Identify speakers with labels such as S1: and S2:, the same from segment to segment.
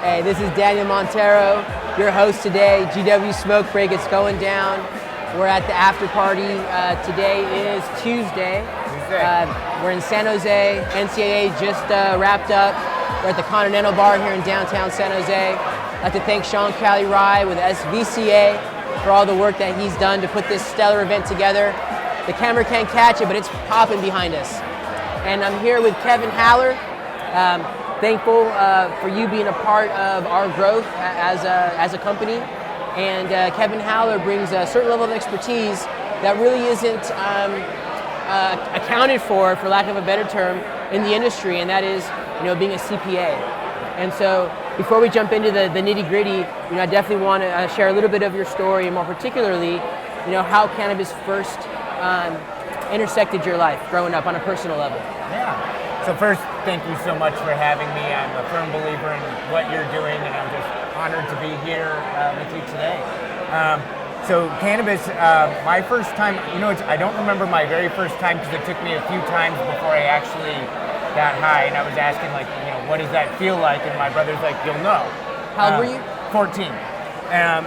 S1: Hey, this is Daniel Montero, your host today. GW Smoke Break, it's going down. We're at the after party. Today is Tuesday. We're in San Jose. NCAA just wrapped up. We're at the Continental Bar here in downtown San Jose. I'd like to thank Sean Cali-Rye with SVCA for all the work that he's done to put this stellar event together. The camera can't catch it, but it's popping behind us. And I'm here with Kevin Haller. Thankful for you being a part of our growth as a company. And Kevin Haller brings a certain level of expertise that really isn't accounted for lack of a better term, in the industry, and that is, being a CPA. And so, before we jump into the nitty-gritty, I definitely want to share a little bit of your story, and more particularly, how cannabis first intersected your life growing up on a personal level.
S2: Yeah. So first, thank you so much for having me. I'm a firm believer in what you're doing, and I'm just honored to be here with you today. So cannabis, my first time, I don't remember my very first time because it took me a few times before I actually got high, and I was asking what does that feel like? And my brother's like, you'll know.
S1: How old were you?
S2: 14.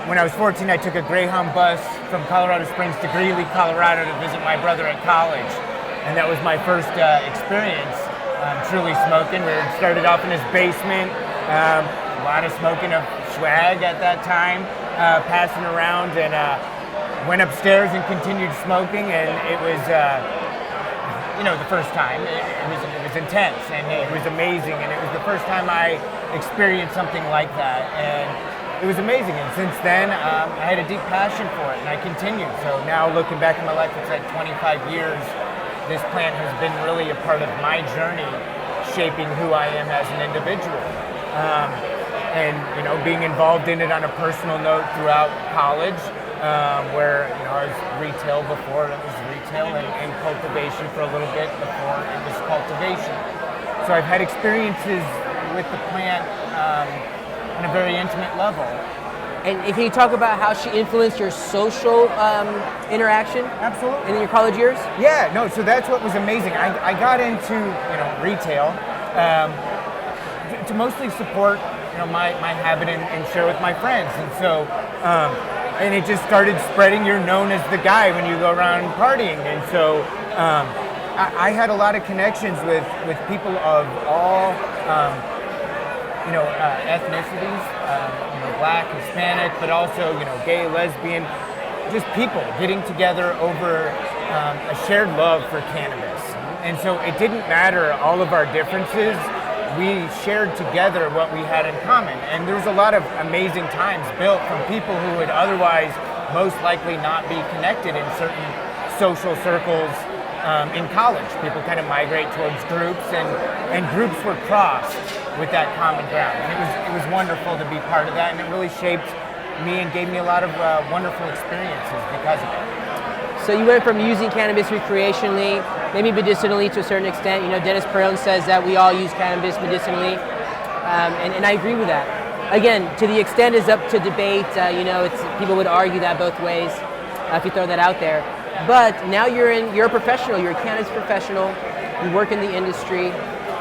S2: When I was 14, I took a Greyhound bus from Colorado Springs to Greeley, Colorado to visit my brother at college. And that was my first experience truly smoking. We started off in his basement, a lot of smoking of swag at that time, passing around, and went upstairs and continued smoking, and it was, the first time, it was intense, and it was amazing, and it was the first time I experienced something like that, and it was amazing, and since then, I had a deep passion for it, and I continue. So now looking back in my life, it's like 25 years, this plant has been really a part of my journey, shaping who I am as an individual. And being involved in it on a personal note throughout college, where I was retail before it was retail, and cultivation for a little bit before it was cultivation. So I've had experiences with the plant on a very intimate level.
S1: And can you talk about how she influenced your social interaction?
S2: Absolutely.
S1: In your college years?
S2: Yeah, no, so that's what was amazing. I got into retail to mostly support my habit and share with my friends. And so, and it just started spreading. You're known as the guy when you go around partying. And so I had a lot of connections with people of all ethnicities, Black, Hispanic, but also, gay, lesbian, just people getting together over a shared love for cannabis. And so it didn't matter all of our differences, we shared together what we had in common. And there was a lot of amazing times built from people who would otherwise most likely not be connected in certain social circles in college. People kind of migrate towards groups, and groups were crossed with that common ground. And it was wonderful to be part of that, and it really shaped me and gave me a lot of wonderful experiences because of it.
S1: So you went from using cannabis recreationally, maybe medicinally to a certain extent. Dennis Perone says that we all use cannabis medicinally, and I agree with that. Again, to the extent is up to debate. People would argue that both ways if you throw that out there. But now you're a professional. You're a cannabis professional. You work in the industry.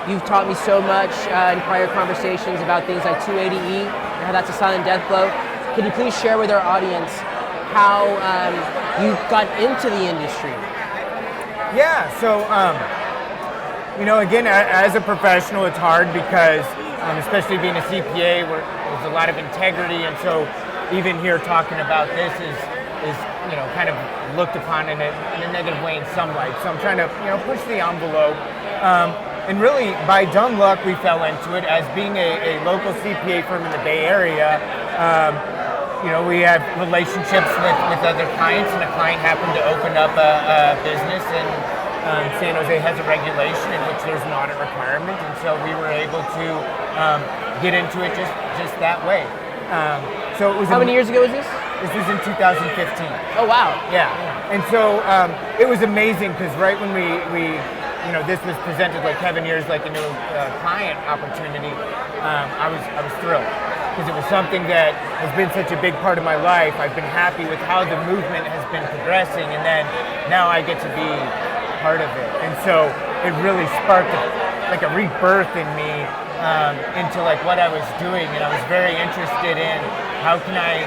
S1: You've taught me so much in prior conversations about things like 280E and how that's a silent death blow. Can you please share with our audience how you got into the industry?
S2: Yeah, so, again, as a professional, it's hard because, especially being a CPA, there's a lot of integrity, and so even here talking about this is kind of looked upon in a negative way in some light. So I'm trying to, push the envelope. And really, by dumb luck, we fell into it as being a local CPA firm in the Bay Area. We have relationships with other clients, and a client happened to open up a business, and San Jose has a regulation in which there's an audit requirement, and so we were able to get into it just that way. So it was.
S1: How many years ago was this?
S2: This was in 2015.
S1: Oh wow!
S2: Yeah, and so it was amazing because right when we this was presented like Kevin, here's like a new client opportunity. I was thrilled because it was something that has been such a big part of my life. I've been happy with how the movement has been progressing, and then now I get to be part of it. And so it really sparked like a rebirth in me into like what I was doing, and I was very interested in how can I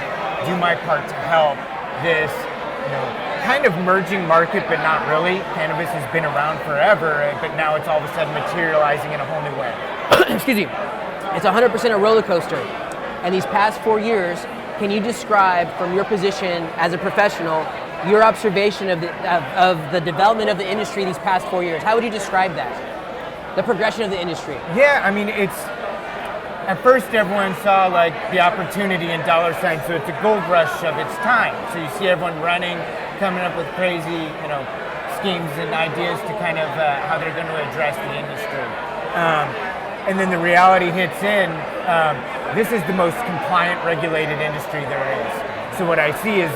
S2: do my part to help this, kind of merging market, but not really. Cannabis has been around forever, but now it's all of a sudden materializing in a whole new way.
S1: Excuse me. It's 100% a roller coaster. And these past 4 years, can you describe from your position as a professional, your observation of the development of the industry these past 4 years? How would you describe that? The progression of the industry?
S2: Yeah, I mean, at first everyone saw like the opportunity in dollar signs, so it's a gold rush of its time. So you see everyone running, coming up with crazy, schemes and ideas to kind of how they're going to address the industry. And then the reality hits in. This is the most compliant, regulated industry there is. So what I see is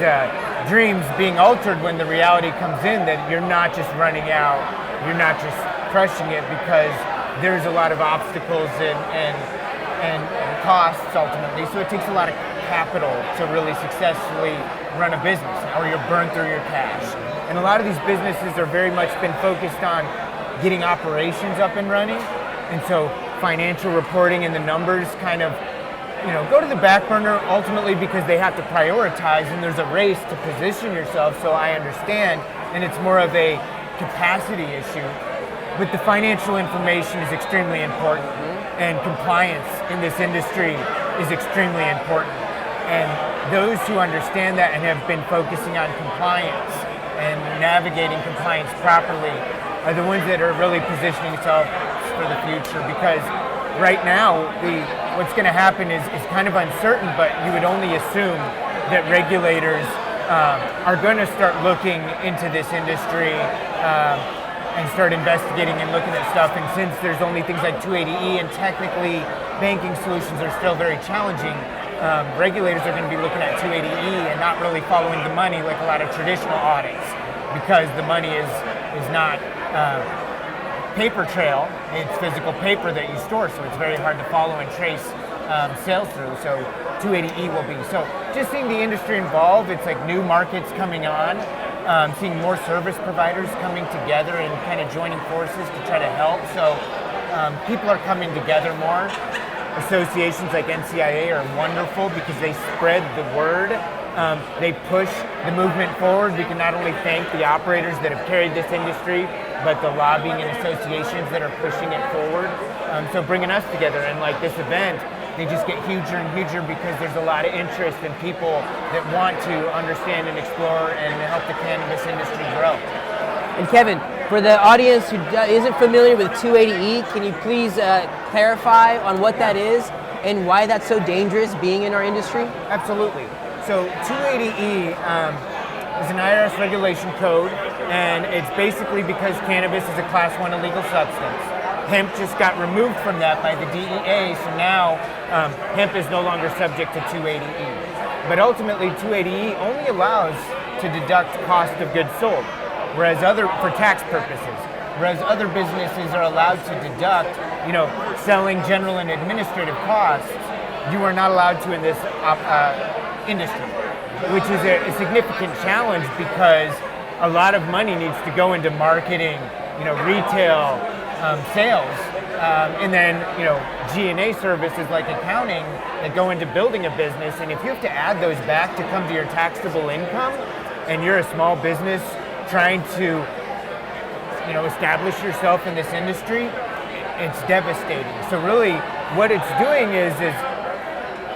S2: dreams being altered when the reality comes in that you're not just running out, you're not just crushing it, because there's a lot of obstacles and costs ultimately. So it takes a lot of capital to really successfully run a business, or you'll burn through your cash. And a lot of these businesses are very much been focused on getting operations up and running. And so financial reporting and the numbers kind of, go to the back burner ultimately because they have to prioritize, and there's a race to position yourself. So I understand, and it's more of a capacity issue. But the financial information is extremely important, and compliance in this industry is extremely important. And those who understand that and have been focusing on compliance and navigating compliance properly are the ones that are really positioning themselves for the future. Because right now, what's going to happen is kind of uncertain, but you would only assume that regulators are going to start looking into this industry and start investigating and looking at stuff. And since there's only things like 280E and technically banking solutions are still very challenging, regulators are going to be looking at 280E and not really following the money like a lot of traditional audits, because the money is not paper trail, it's physical paper that you store, so it's very hard to follow and trace sales through. So 280E will be. So just seeing the industry involved, it's like new markets coming on. Seeing more service providers coming together and kind of joining forces to try to help. So people are coming together more. Associations like NCIA are wonderful because they spread the word. They push the movement forward. We can not only thank the operators that have carried this industry, but the lobbying and associations that are pushing it forward. So bringing us together, and like this event, they just get huger and huger because there's a lot of interest in people that want to understand and explore and help the cannabis industry grow.
S1: And Kevin, for the audience who isn't familiar with 280E, can you please clarify on what that is and why that's so dangerous being in our industry?
S2: Absolutely. So 280E is an IRS regulation code, and it's basically because cannabis is a Class 1 illegal substance. Hemp just got removed from that by the DEA, so now hemp is no longer subject to 280E. But ultimately, 280E only allows to deduct cost of goods sold, for tax purposes. Whereas other businesses are allowed to deduct, selling general and administrative costs. You are not allowed to in this industry, which is a significant challenge because a lot of money needs to go into marketing, retail, sales, and then G&A services like accounting that go into building a business. And if you have to add those back to come to your taxable income, and you're a small business trying to establish yourself in this industry, it's devastating. So really, what it's doing is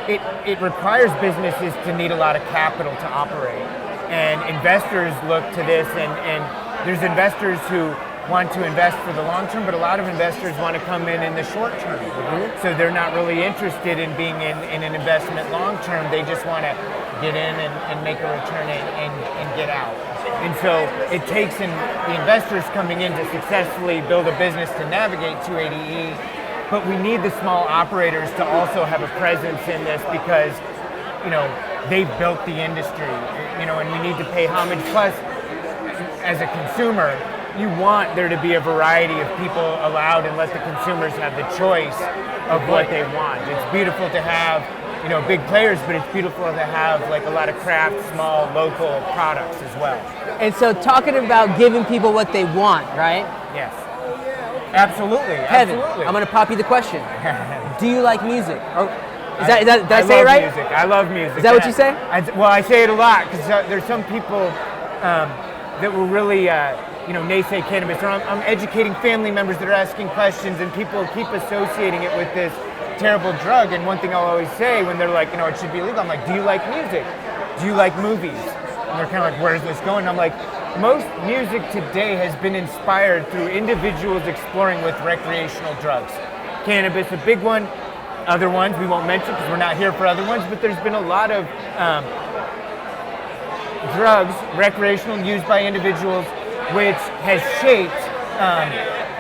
S2: it requires businesses to need a lot of capital to operate, and investors look to this, and there's investors who want to invest for the long term, but a lot of investors want to come in the short term. Mm-hmm. So they're not really interested in being in an investment long term. They just want to get in and make a return and get out. And so it takes the investors coming in to successfully build a business to navigate 280E, but we need the small operators to also have a presence in this because, they've built the industry, and we need to pay homage. Plus, as a consumer, you want there to be a variety of people allowed and let the consumers have the choice of what they want. It's beautiful to have, big players, but it's beautiful to have like a lot of craft, small, local products as well.
S1: And so talking about giving people what they want, right?
S2: Yes. Absolutely.
S1: Kevin,
S2: Absolutely.
S1: I'm going to pop you the question. Do you like music? Or, did I say
S2: love
S1: it right?
S2: Music. I love music.
S1: Is that what you say?
S2: I say it a lot because there's some people that will really, naysay cannabis. Or I'm educating family members that are asking questions, and people keep associating it with this terrible drug. And one thing I'll always say when they're like, it should be illegal, I'm like, do you like music? Do you like movies? And they're kind of like, where's this going? I'm like, most music today has been inspired through individuals exploring with recreational drugs. Cannabis, a big one. Other ones we won't mention because we're not here for other ones, but there's been a lot of drugs, recreational, used by individuals, which has shaped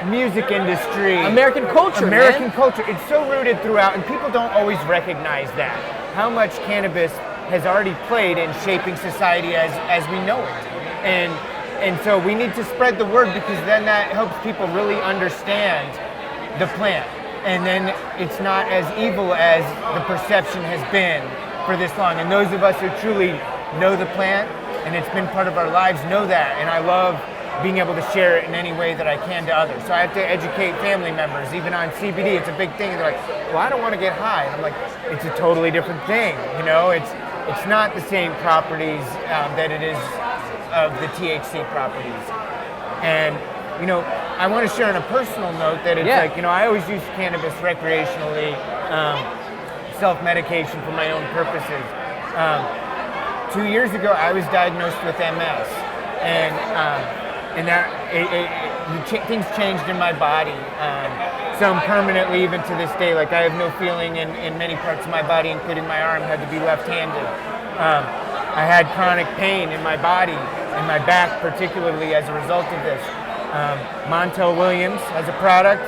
S2: music industry.
S1: American culture,
S2: American
S1: man.
S2: culture. It's so rooted throughout, and people don't always recognize that. How much cannabis has already played in shaping society as we know it. And so we need to spread the word because then that helps people really understand the plant. And then it's not as evil as the perception has been for this long. And those of us who truly know the plant and it's been part of our lives know that. And I love being able to share it in any way that I can to others. So I have to educate family members, even on CBD. It's a big thing. They're like, well, I don't want to get high. And I'm like, it's a totally different thing. It's not the same properties that it is of the THC properties. And I want to share on a personal note that it's I always use cannabis recreationally, self-medication for my own purposes. 2 years ago, I was diagnosed with MS, and that things changed in my body. Some permanently, even to this day. Like I have no feeling in many parts of my body, including my arm, had to be left-handed. I had chronic pain in my body, in my back particularly as a result of this. Montero Williams has a product,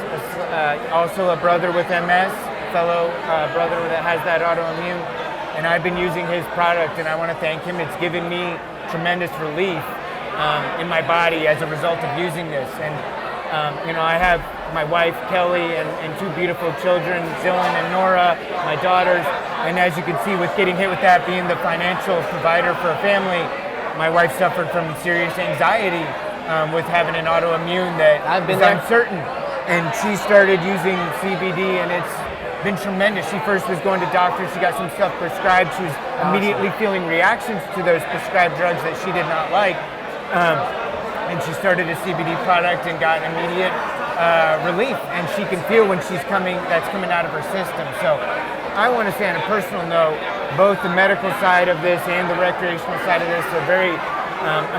S2: also a brother with MS, fellow brother that has that autoimmune, and I've been using his product and I want to thank him. It's given me tremendous relief in my body as a result of using this. And I have my wife Kelly and two beautiful children, Dylan and Nora, my daughters, and as you can see with getting hit with that, being the financial provider for a family, my wife suffered from serious anxiety with having an autoimmune that is uncertain. And she started using CBD and it's been tremendous. She first was going to doctors, she got some stuff prescribed, she was immediately feeling reactions to those prescribed drugs that she did not like. And she started a CBD product and got immediate relief, and she can feel when that's coming out of her system. So I want to say on a personal note, both the medical side of this and the recreational side of this are very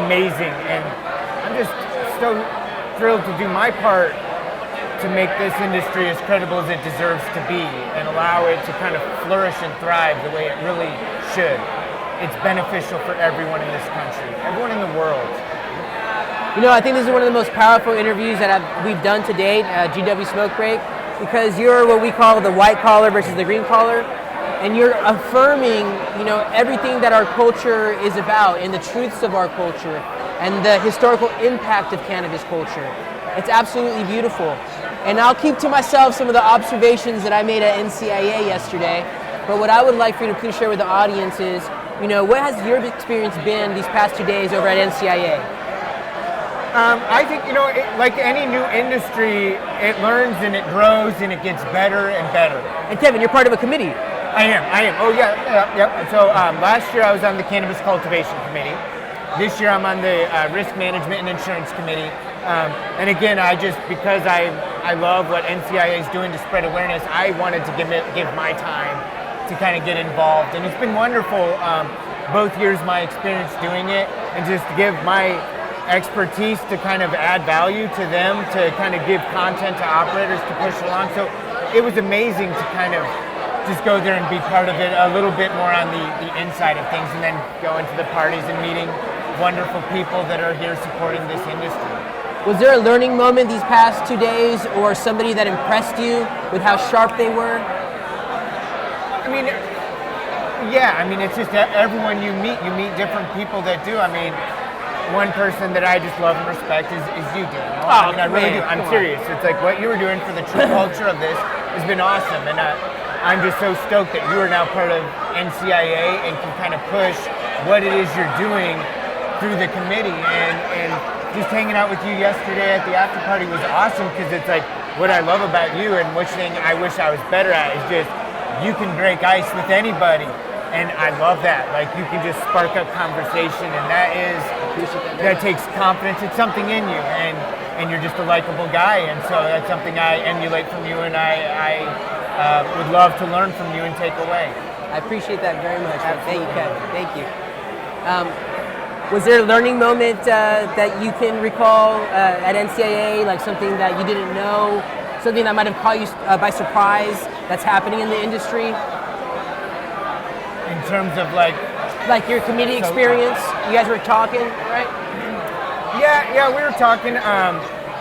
S2: amazing, and I'm just so thrilled to do my part to make this industry as credible as it deserves to be and allow it to kind of flourish and thrive the way it really should. It's beneficial for everyone in this country, everyone in the world.
S1: I think this is one of the most powerful interviews that we've done to date at GW Smoke Break, because you're what we call the white collar versus the green collar, and you're affirming, everything that our culture is about and the truths of our culture and the historical impact of cannabis culture. It's absolutely beautiful. And I'll keep to myself some of the observations that I made at NCIA yesterday, but what I would like for you to please share with the audience is, what has your experience been these past 2 days over at NCIA?
S2: I think, like any new industry, it learns and it grows and it gets better and better.
S1: And Kevin, you're part of a committee.
S2: I am. Oh, yeah. So last year I was on the Cannabis Cultivation Committee. This year I'm on the Risk Management and Insurance Committee. And again, because I love what NCIA is doing to spread awareness, I wanted to give my time to kind of get involved. And it's been wonderful, both years my experience doing it, and just to give my expertise to kind of add value to them, to kind of give content to operators to push along. So it was amazing to kind of just go there and be part of it a little bit more on the inside of things, and then go into the parties and meeting wonderful people that are here supporting this industry.
S1: Was there a learning moment these past 2 days, or somebody that impressed you with how sharp they were?
S2: It's just everyone you meet different people that do. One person that I just love and respect is you, Dan. I really do. I'm serious. It's like what you were doing for the true culture of this has been awesome, and I'm just so stoked that you are now part of NCIA and can kind of push what it is you're doing through the committee. And just hanging out with you yesterday at the after party was awesome, because it's like what I love about you, and which thing I wish I was better at, is just you can break ice with anybody, and I love that. Like, you can just spark up conversation, and that takes confidence. It's something in you, and you're just a likable guy, and so that's something I emulate from you, and I would love to learn from you and take away.
S1: I appreciate that very much. Thank you, Kevin. Thank you. Was there a learning moment that you can recall at NCAA, like something that you didn't know, something that might have caught you by surprise that's happening in the industry?
S2: In terms of like
S1: your committee experience, you guys were talking, right?
S2: Yeah, we were talking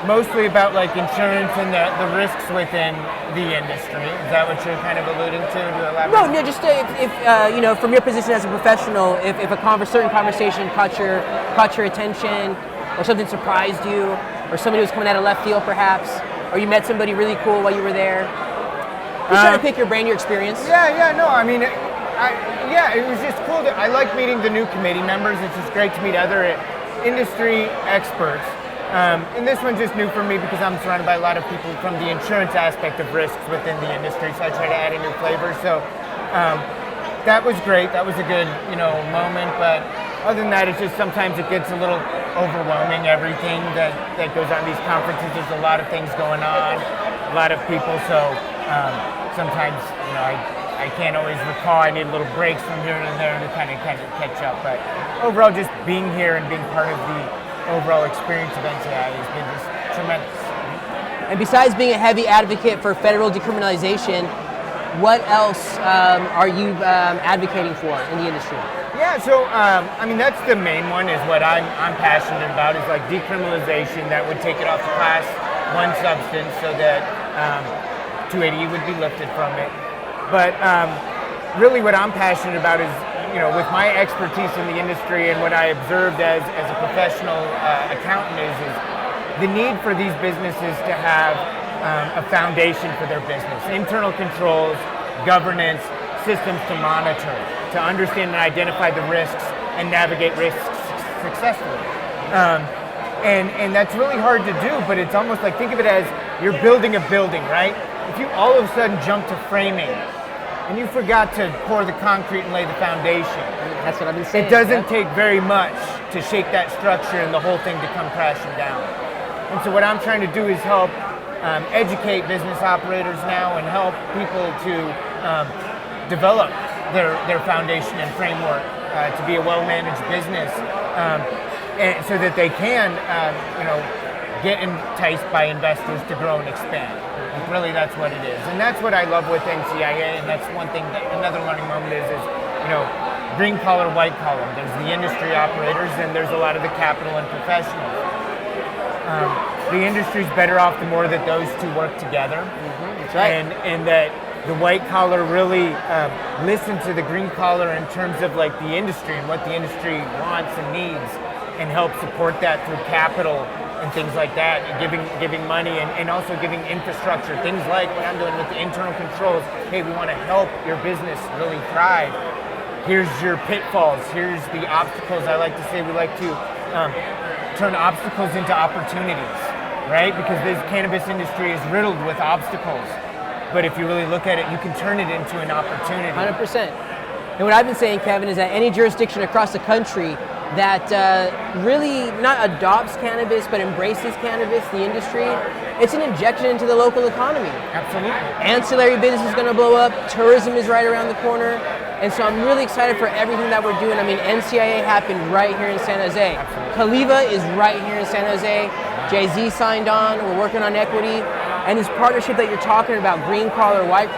S2: mostly about like insurance and the risks within the industry. Is that what you're kind of alluding to elaborate?
S1: No, just if you know, from your position as a professional, if a certain conversation caught your attention, or something surprised you, or somebody was coming out of left field perhaps, or you met somebody really cool while you were there. Just trying to pick your brain, your experience.
S2: No, I mean, it was just cool. I like meeting the new committee members. It's just great to meet other industry experts. And this one's just new for me because I'm surrounded by a lot of people from the insurance aspect of risks within the industry, so I try to add a new flavor. So that was great. That was a good, moment. But other than that, it's just sometimes it gets a little overwhelming, everything that goes on these conferences. There's a lot of things going on, a lot of people. So sometimes, I can't always recall. I need little breaks from here and there to kind of catch up. But overall, just being here and being part of the overall experience of NCAA has been just tremendous.
S1: And besides being a heavy advocate for federal decriminalization, what else are you advocating for in the industry?
S2: Yeah, so that's the main one, is what I'm passionate about, is like decriminalization that would take it off the class 1 substance, so that 280 would be lifted from it. But really what I'm passionate about is, with my expertise in the industry and what I observed as a professional accountant is the need for these businesses to have a foundation for their business. Internal controls, governance, systems to monitor, to understand and identify the risks and navigate risks successfully. And that's really hard to do, but it's almost like, think of it as you're building a building, right? If you all of a sudden jump to framing, and you forgot to pour the concrete and lay the foundation.
S1: That's what I've been saying.
S2: It doesn't take very much to shake that structure and the whole thing to come crashing down. And so what I'm trying to do is help educate business operators now and help people to develop their foundation and framework to be a well-managed business, and so that they can, get enticed by investors to grow and expand. Like, really, that's what it is, and that's what I love with NCIA. And that's one thing. Another learning moment is green collar, white collar. There's the industry operators, and there's a lot of the capital and professionals. The industry's better off the more that those two work together.
S1: Mm-hmm, that's right.
S2: And that the white collar really listen to the green collar in terms of like the industry and what the industry wants and needs, and help support that through capital and things like that, and giving money and also giving infrastructure, things like what I'm doing with the internal controls. Hey, we want to help your business really thrive. Here's your pitfalls. Here's the obstacles. I like to say we like to turn obstacles into opportunities, right? Because this cannabis industry is riddled with obstacles. But if you really look at it, you can turn it into an opportunity.
S1: 100%. And what I've been saying, Kevin, is that any jurisdiction across the country that really not adopts cannabis but embraces cannabis, the industry, it's an injection into the local economy.
S2: Absolutely.
S1: Ancillary business is going to blow up. Tourism is right around the corner. And so I'm really excited for everything that we're doing. I mean, NCIA happened right here in San Jose. Caliva is right here in San Jose. Jay-Z signed on. We're working on equity. And this partnership that you're talking about, green collar, white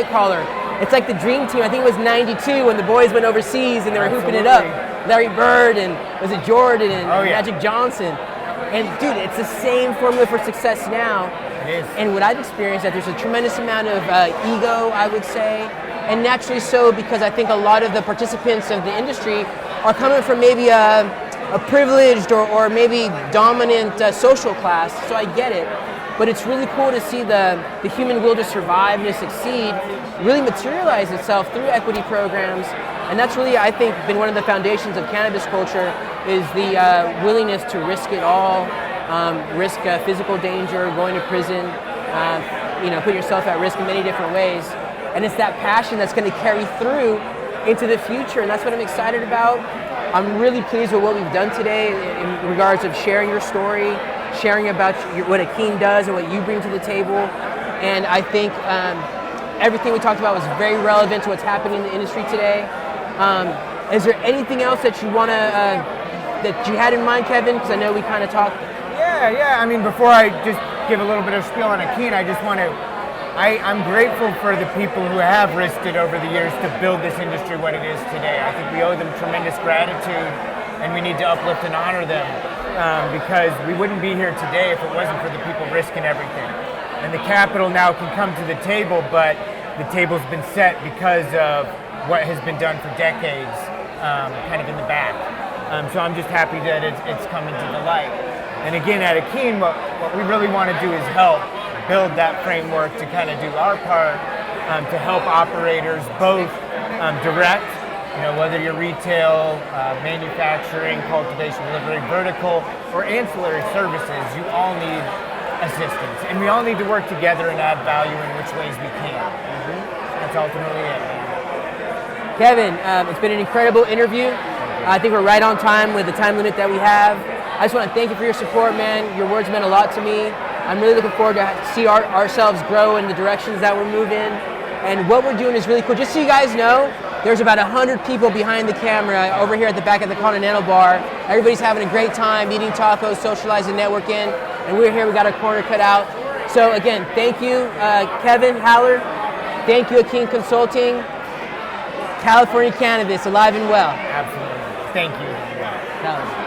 S1: collar, it's like the dream team. I think it was '92 when the boys went overseas and they were hooping it up. Larry Bird and was it Jordan and Magic Johnson. And dude, it's the same formula for success now.
S2: It is.
S1: And what I've experienced is that there's a tremendous amount of ego, I would say, and naturally so, because I think a lot of the participants of the industry are coming from maybe a privileged or maybe dominant social class, so I get it. But it's really cool to see the human will to survive and to succeed really materialize itself through equity programs And that's really, I think, been one of the foundations of cannabis culture is the willingness to risk it all, risk physical danger, going to prison, put yourself at risk in many different ways. And it's that passion that's going to carry through into the future, and that's what I'm excited about. I'm really pleased with what we've done today in regards of sharing your story, sharing about what Akene does and what you bring to the table. And I think everything we talked about was very relevant to what's happening in the industry today. Is there anything else that you want to, that you had in mind, Kevin? Because I know we kind of talked.
S2: Yeah. I mean, before I just give a little bit of spiel on Akene, I just want to, I'm grateful for the people who have risked it over the years to build this industry what it is today. I think we owe them tremendous gratitude, and we need to uplift and honor them because we wouldn't be here today if it wasn't for the people risking everything. And the capital now can come to the table, but the table's been set because of what has been done for decades, kind of in the back. So I'm just happy that it's coming to the light. And again, at Akene, what we really want to do is help build that framework to kind of do our part to help operators both direct, whether you're retail, manufacturing, cultivation, delivery, vertical, or ancillary services, you all need assistance. And we all need to work together and add value in which ways we can. That's ultimately it.
S1: Kevin, it's been an incredible interview. I think we're right on time with the time limit that we have. I just want to thank you for your support, man. Your words meant a lot to me. I'm really looking forward to see ourselves grow in the directions that we're moving. And what we're doing is really cool. Just so you guys know, there's about 100 people behind the camera over here at the back of the Continental Bar. Everybody's having a great time, eating tacos, socializing, networking. And we're here, we got our corner cut out. So again, thank you, Kevin Haller. Thank you, Akene Consulting. California Cannabis, alive and well.
S2: Absolutely. Thank you.